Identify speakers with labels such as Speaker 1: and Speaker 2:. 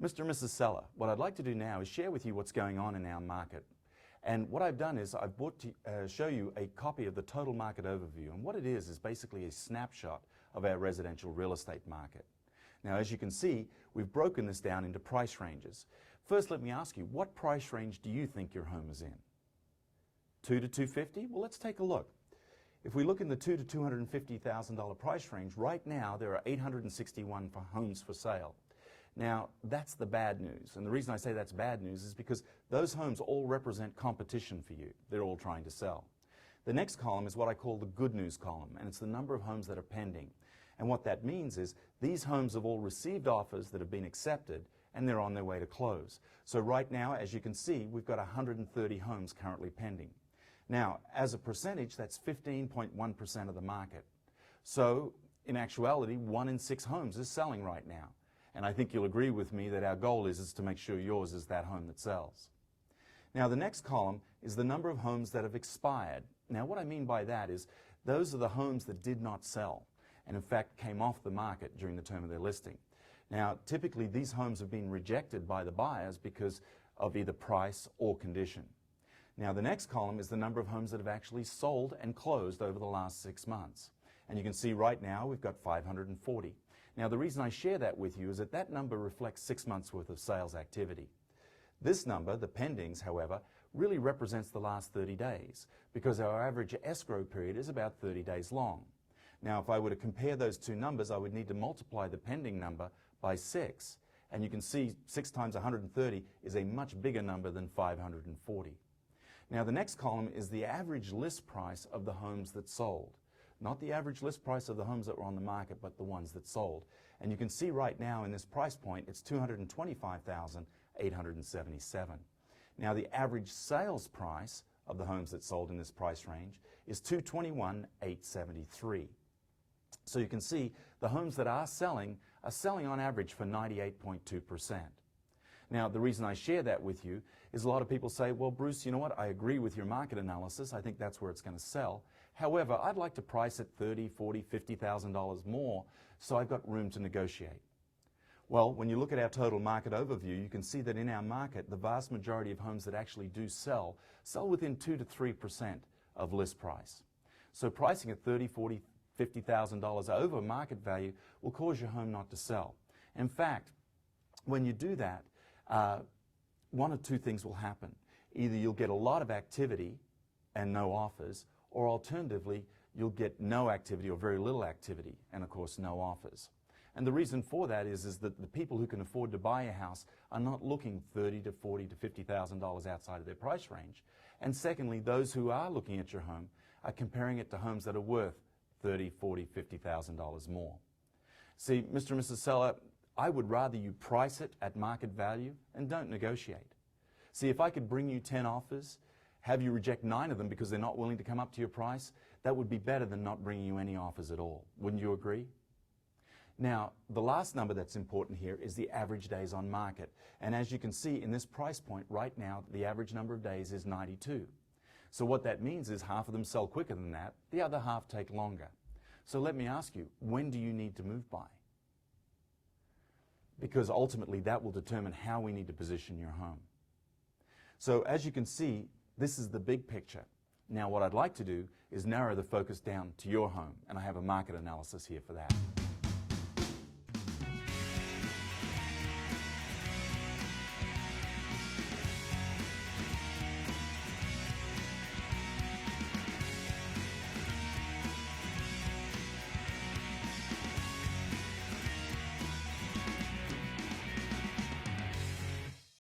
Speaker 1: Mr. and Mrs. Seller, what I'd like to do now is share with you what's going on in our market. And what I've done is I've brought to show you a copy of the total market overview. And what it is basically a snapshot of our residential real estate market. Now, as you can see, we've broken this down into price ranges. First, let me ask you, what price range do you think your home is in? 2 to 250? Well, let's take a look. If we look in the $2 to $250,000 price range, right now there are 861 homes for sale. Now, that's the bad news. And the reason I say that's bad news is because those homes all represent competition for you. They're all trying to sell. The next column is what I call the good news column, and it's the number of homes that are pending. And what that means is these homes have all received offers that have been accepted, and they're on their way to close. So right now, as you can see, we've got 130 homes currently pending. Now, as a percentage, that's 15.1% of the market. So, in actuality, 1 in 6 homes is selling right now. And I think you'll agree with me that our goal is to make sure yours is that home that sells. Now, the next column is the number of homes that have expired. Now, what I mean by that is those are the homes that did not sell and, in fact, came off the market during the term of their listing. Now, typically, these homes have been rejected by the buyers because of either price or condition. Now, the next column is the number of homes that have actually sold and closed over the last 6 months. And you can see right now we've got 540. Now, the reason I share that with you is that that number reflects 6 months' worth of sales activity. This number, the pendings, however, really represents the last 30 days because our average escrow period is about 30 days long. Now, if I were to compare those two numbers, I would need to multiply the pending number by 6. And you can see 6 times 130 is a much bigger number than 540. Now, the next column is the average list price of the homes that sold. Not the average list price of the homes that were on the market, but the ones that sold. And you can see right now in this price point, it's $225,877. Now, the average sales price of the homes that sold in this price range is $221,873. So you can see the homes that are selling on average for 98.2%. Now, the reason I share that with you is a lot of people say, well, Bruce, you know what? I agree with your market analysis. I think that's where it's going to sell. However, I'd like to price it $30,000, $40,000, $50,000 more, so I've got room to negotiate. Well, when you look at our total market overview, you can see that in our market, the vast majority of homes that actually do sell within 2 to 3% of list price. So pricing at $30,000, $40,000, $50,000 over market value will cause your home not to sell. In fact, when you do that, one of two things will happen. Either you'll get a lot of activity and no offers, or alternatively, you'll get no activity or very little activity and, of course, no offers. And the reason for that is that the people who can afford to buy a house are not looking $30,000 to $40,000 to $50,000 outside of their price range. And secondly, those who are looking at your home are comparing it to homes that are worth $30,000, $40,000, $50,000 more. See, Mr. and Mrs. Seller, I would rather you price it at market value and don't negotiate. See, if I could bring you 10 offers, have you reject 9 of them because they're not willing to come up to your price, that would be better than not bringing you any offers at all. Wouldn't you agree? Now, the last number that's important here is the average days on market. And as you can see in this price point right now, the average number of days is 92. So what that means is half of them sell quicker than that, the other half take longer. So let me ask you, when do you need to move by? Because ultimately that will determine how we need to position your home. So as you can see, this is the big picture. Now what I'd like to do is narrow the focus down to your home, and I have a market analysis here for that.